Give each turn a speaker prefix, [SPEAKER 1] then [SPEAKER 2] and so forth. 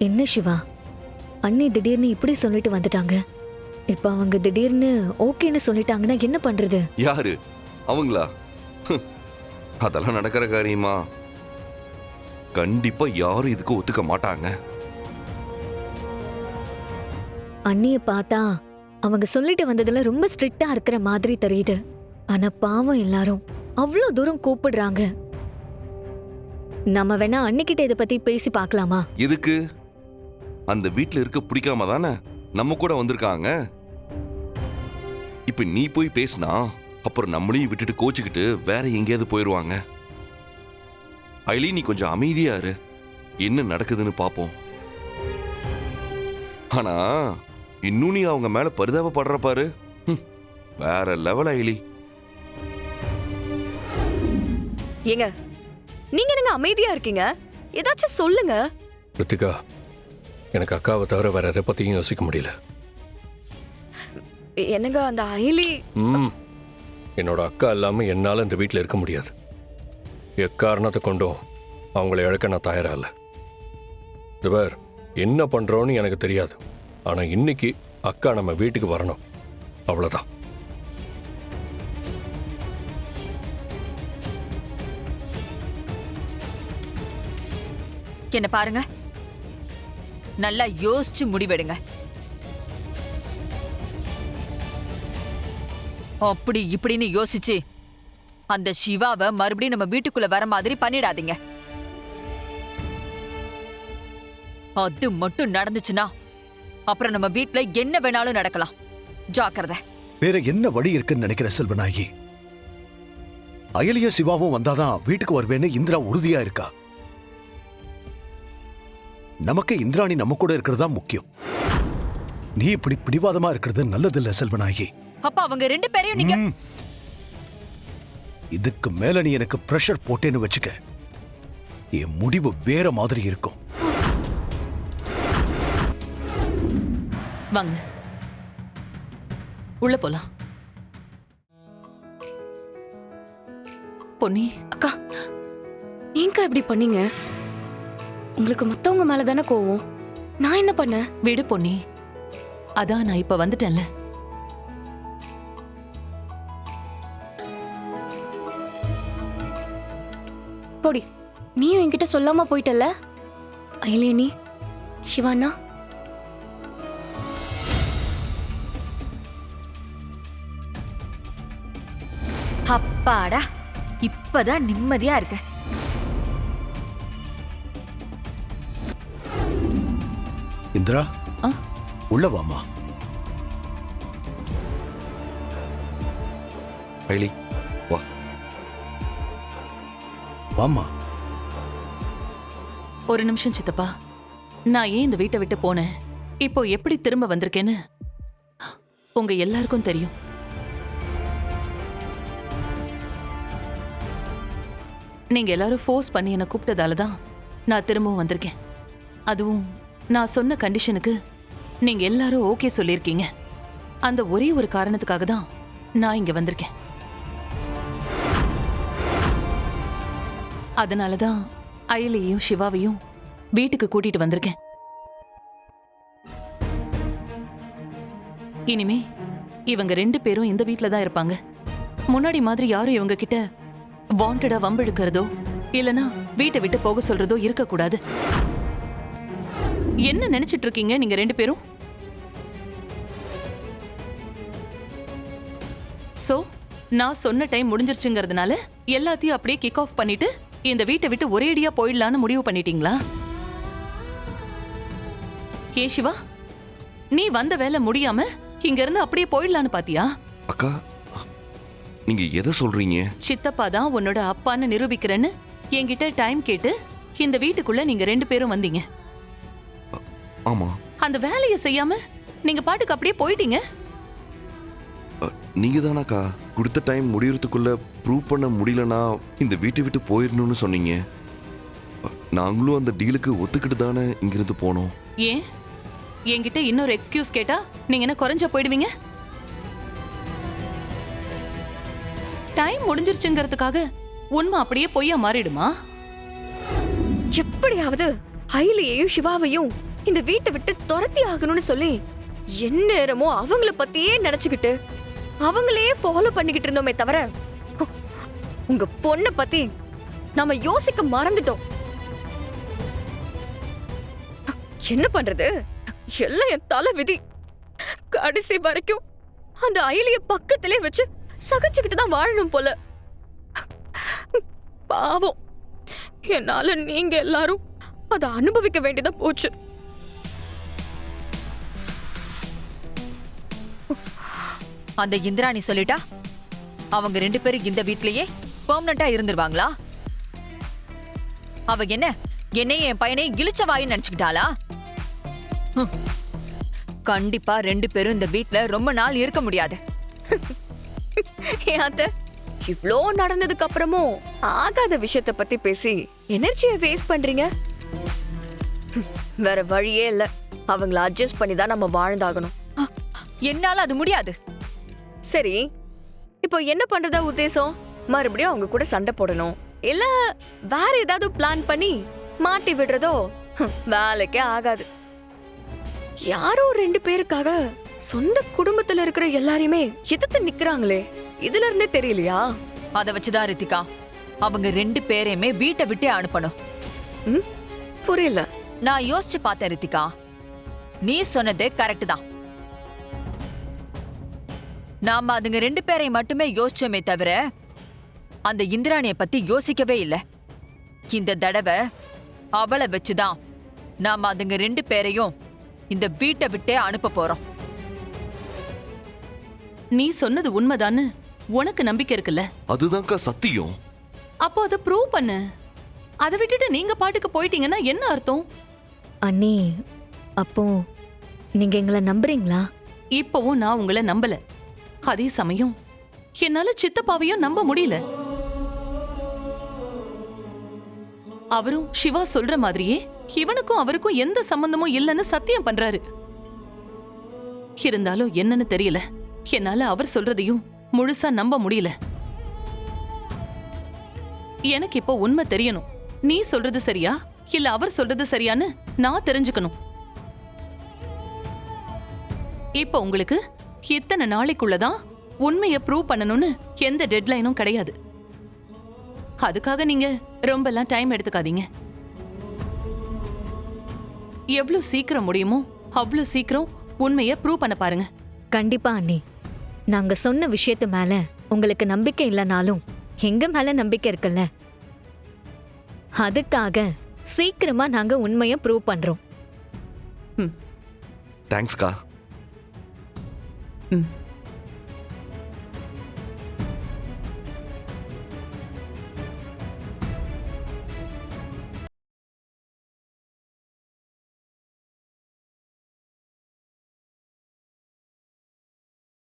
[SPEAKER 1] என்ன சிவா, அண்ணி திடீர்னு இப்படி சொல்லிட்டு வந்துட்டாங்க. இப்ப அவங்க திடீர்னு ஓகேன்னு சொல்லிட்டாங்கன்னா என்ன பண்றது?
[SPEAKER 2] யாரு அவங்களா? அதெல்லாம் நடக்கிற காரியமா? கண்டிப்பா யாரும் இதுக்கு ஒத்துக்க மாட்டாங்க.
[SPEAKER 1] அண்ணிய பார்த்தா அவங்க சொல்லிட்டு வந்ததுல ரொம்ப ஸ்ட்ரிக்டா இருக்கிற மாதிரி தெரியுது. ஆனா பாவம் எல்லாரும் அவ்வளோ தூரம் கூப்பிடுறாங்க. நம்ம வேணா அன்னிக்கிட்ட இதை பத்தி பேசி பார்க்கலாமா?
[SPEAKER 2] எதுக்கு? அந்த வீட்ல இருக்க பிடிக்காம தானே நம்ம கூட வந்திருக்காங்க. இப்ப நீ போய் பேசினா அப்புறம் நம்மளையும் விட்டுட்டு கோச்சுக்கிட்டு வேற எங்கேயாவது போயிடுவாங்க. ஐலி, நீ கொஞ்சம் அமைதியா இரு, என்ன நடக்குதுன்னு பாப்போம். ஆனா இன்னும் நீ அவங்க மேல பரிதாபப்படுற பாரு, வேற லெவல் ஐலி.
[SPEAKER 3] ஏங்க, நீங்க என்னங்க அமைதியா இருக்கீங்க? ஏதாச்சும் சொல்லுங்க.
[SPEAKER 4] ரித்திகா, எனக்கு அக்காவை தவிர வேற எதை பத்தியும் யோசிக்க முடியல.
[SPEAKER 3] என்னங்க அந்த ஐலி?
[SPEAKER 4] என்னோட அக்கா இல்லாம என்னால இந்த வீட்டில் இருக்க முடியாது. எக்காரணத்தை கொண்டும் அவங்கள இழக்க நான் தயாரா இல்லை. இதுவர் என்ன பண்றோன்னு எனக்கு தெரியாது. ஆனா இன்னைக்கு அக்கா நம்ம வீட்டுக்கு வரணும், அவ்வளவுதான்.
[SPEAKER 5] என்ன பாருங்க, நல்லா யோசிச்சு முடிவெடுங்க. அப்படி இப்படின்னு யோசிச்சு அந்த சிவாவை மறுபடியும் நம்ம வீட்டுக்குள்ள வர மாதிரி பண்ணிடாதீங்க. அது மட்டும் நடந்துச்சுன்னா அப்புறம் நம்ம வீட்டுல என்ன வேணாலும் நடக்கலாம். ஜாக்கிரதை.
[SPEAKER 6] வேற என்ன வழி இருக்குன்னு நினைக்கிற செல்வநாயகி? அயலிய சிவாவும் வந்தாதான் வீட்டுக்கு வருவேன்னு இந்திரா உறுதியா இருக்கா. நமக்கு இந்திராணி நம்ம கூட இருக்கிறதா முக்கியம். நீ இப்படி பிடிவாதமா இருக்கிறது நல்லதில்ல செல்வநாயகி.
[SPEAKER 5] அப்ப அவங்க ரெண்டு பேரையும் நீங்க
[SPEAKER 6] இதுக்கு மேல நீ எனக்கு பிரஷர் போட்டேன்னு வச்சுக்க, என் முடிவு வேற மாதிரி இருக்கும்.
[SPEAKER 7] வாங்க, உள்ள போலாம். பொன்னி
[SPEAKER 3] அக்கா, நீங்க இப்படி பண்ணீங்க? உங்களுக்கு மத்தவங்க மேலதானே கோவம். நான் என்ன பண்ணேன்?
[SPEAKER 7] விடு பொன்னி, அதான் நான் இப்ப வந்துட்டேன்ல.
[SPEAKER 3] போடி, நீயும் என்கிட்ட சொல்லாம போயிட்டல. அயலேனி, சிவானா,
[SPEAKER 5] அப்பாடா, இப்பதான் நிம்மதியா இருக்க.
[SPEAKER 6] இந்திரா, உள்ள வாமா.
[SPEAKER 2] ஐலி, வா.
[SPEAKER 6] வாமா.
[SPEAKER 7] ஒரு நிமிஷம் சித்தப்பா, நான் ஏன் இந்த வீட்டை விட்டு போனேன், இப்போ எப்படி திரும்ப வந்திருக்கேன்னு உங்க எல்லாருக்கும் தெரியும். நீங்க எல்லாரும் ஃபோர்ஸ் பண்ணி என்னை கூப்பிட்டதால தான் நான் திரும்பவும் வந்திருக்கேன். அதுவும் நான் சொன்ன கண்டிஷனுக்கு நீங்க எல்லாரும் ஓகே சொல்லியிருக்கீங்க. அந்த ஒரே ஒரு காரணத்துக்காக தான் நான் இங்க வந்திருக்கேன். அதனாலதான் அயலியையும் சிவாவையும் வீட்டுக்கு கூட்டிட்டு வந்திருக்கேன். இனிமே இவங்க ரெண்டு பேரும் இந்த வீட்ல தான் இருப்பாங்க. முன்னாடி மாதிரி யாரும் இவங்க கிட்ட வாண்டடா வம்பிழுக்கிறதோ இல்லனா வீட்டை விட்டு போக சொல்றதோ இருக்கக்கூடாது. என்ன நினைச்சிட்டு இருக்கீங்க நீங்க ரெண்டு பேரும்? சோ நான் சொன்ன டைம் முடிஞ்சிருச்சுங்கிறதுனால எல்லாத்தையும் அப்படியே கிக் ஆஃப் பண்ணிட்டு இந்த வீட்டை விட்டு ஒரேடியா போயிடலான்னு முடிவு பண்ணிட்டீங்களா? ஏ சிவா, நீ வந்த வேலை முடியாம இங்க இருந்து அப்படியே போயிடலான்னு பாத்தியா?
[SPEAKER 2] அக்கா, நீங்க எதை சொல்றீங்க?
[SPEAKER 7] சித்தப்பா தான் உன்னோட அப்பான்னு நிரூபிக்கிறேன்னு என்கிட்ட டைம் கேட்டு இந்த வீட்டுக்குள்ள நீங்க ரெண்டு பேரும் வந்தீங்க.
[SPEAKER 2] ஆமா.
[SPEAKER 7] அந்த வேலையை செய்யாம நீங்க பாட்டுக்கு அப்படியே போயிட்டீங்க.
[SPEAKER 2] நீங்க தானாக்கா கொடுத்த டைம் முடியறதுக்குள்ள ப்ரூவ் பண்ண முடியலனா இந்த வீட்டை விட்டு போயிடணும்னு சொன்னீங்க. நாங்களும் அந்த டீலுக்கு ஒத்துக்கிட்டு தானே இங்கிருந்து போனோம்.
[SPEAKER 7] ஏன் என்கிட்ட இன்னொரு எக்ஸ்கியூஸ் கேட்டா நீங்க என்ன குறைஞ்ச போயிடுவீங்க? டைம் முடிஞ்சிருச்சுங்கிறதுக்காக உண்மை அப்படியே பொய்யா மாறிடுமா?
[SPEAKER 3] எப்படியாவது அயலியையும் சிவாவையும் இந்த வீட்டை விட்டு துரத்தி ஆகணும்னு சொல்லி எந்நேரமோ அவங்கள பத்தியே நினைச்சுக்கிட்டு அவங்களையே ஃபாலோ பண்ணிக்கிட்டு இருந்தோமே தவிர உங்க பொண்ண பத்தி நாம யோசிக்க மறந்துட்டோம். என்ன பண்றது, எல்லாம் என் தலை விதி. கடைசி வரைக்கும் அந்த அயலிய பக்கத்திலே வச்சு சகிச்சுக்கிட்டு தான் வாழணும் போல. பாவம், என்னால நீங்க எல்லாரும் அதை அனுபவிக்க வேண்டியதா போச்சு.
[SPEAKER 5] அந்த இந்திராணி சொல்லிட்டா அவங்க 2 பேரும் இந்த வீட்லயே பெர்மனண்டா இருந்துருவாங்களா? அவ என்னையும் என் பையனையும் இழிச்ச வாயின்னு நினைச்சுக்கிட்டாளா? கண்டிப்பா 2 பேரும் இந்த வீட்ல ரொம்ப நாள் இருக்க முடியாது.
[SPEAKER 3] இவ்ளோ நடந்ததுக்கு அப்புறமும் ஆகாத விஷயத்த பத்தி பேசி எனர்ஜியை வேஸ்ட் பண்றீங்க. வேற வழியே இல்ல, அவங்கள அட்ஜஸ்ட் பண்ணி தான் நம்ம வாழ்ந்தாகணும்.
[SPEAKER 5] என்னால அது முடியாது.
[SPEAKER 3] சரி, இப்போ என்ன பண்றதா உத்தேசம்? மறுபடியும் அவங்க கூட சண்டை போடணும், இல்ல வேற ஏதாவது பிளான் பண்ணி மாட்டி விடுறதோ? வேலைக்கே ஆகாது. யாரோ 2 பேருக்காக சொந்த குடும்பத்துல இருக்கிற எல்லாரையுமே எதிர்த்து நிக்கிறாங்களே, இதுல இருந்தே தெரியலையா?
[SPEAKER 5] அத வச்சுதான் ரித்திகா அவங்க 2 பேரையுமே வீட்டை விட்டே அனுப்பணும்.
[SPEAKER 3] புரியல.
[SPEAKER 5] நான் யோசிச்சு பார்த்தேன் ரித்திகா, நீ சொன்னது கரெக்ட் தான். நாம அதுங்க 2 பேரை மட்டுமே யோசிச்சோமே தவிர அந்த இந்திராணிய பத்தி யோசிக்கவே இல்லை. இந்த தடவை அவளை வச்சுதான் நாம அதுங்க 2 பேரையும் இந்த வீட்டை விட்டே அனுப்ப போறோம்.
[SPEAKER 7] நீ சொன்னது உண்மைதான்னு உனக்கு நம்பிக்கை இருக்குல்ல?
[SPEAKER 2] அதுதான்க்கா சத்தியம்.
[SPEAKER 7] அப்போ அதை ப்ரூவ் பண்ணு. அதை விட்டுட்டு நீங்க பாட்டுக்கு போயிட்டீங்கன்னா என்ன அர்த்தம்?
[SPEAKER 1] அண்ணி, அப்போ நீங்க எங்களை நம்புறீங்களா?
[SPEAKER 7] இப்பவும் நான் உங்களை நம்பல. அதே சமயம் என்னால சித்தப்பாவையும் நம்ப முடியல. அவரும் சிவா சொல்ற மாதிரியே இவனுக்கும் அவருக்கும் எந்த சம்பந்தமும் இல்லைன்னு சத்தியம் பண்றாரு. இருந்தாலும் என்னன்னு தெரியல, என்னால அவர் சொல்றதையும் முழுசா நம்ப முடியல. எனக்கு இப்போ உண்மை தெரியணும். நீ சொல்றது சரியா இல்ல அவர் சொல்றது சரியான்னு நான் தெரிஞ்சுக்கணும். இப்போ உங்களுக்கு இத்தனை நாளைக்குள்ளதான் உண்மையை ப்ரூவ் பண்ணணும்னு எந்த டெட்லைனும் கிடையாது. அதுக்காக நீங்க ரொம்பலாம் டைம் எடுத்துக்காதீங்க. எவ்வளவு சீக்கிரம் முடியுமோ அவ்வளவு சீக்கிரம் உண்மையை ப்ரூவ் பண்ண பாருங்க.
[SPEAKER 1] கண்டிப்பா அண்ணி. நாங்க சொன்ன விஷயத்து மேல உங்களுக்கு நம்பிக்கை இல்லைனாலும் எங்க மேல நம்பிக்கை இருக்குல்ல, அதுக்காக சீக்கிரமா நாங்க உண்மையை ப்ரூவ் பண்றோம்.
[SPEAKER 2] தேங்க்ஸ்க்கா.
[SPEAKER 7] ம்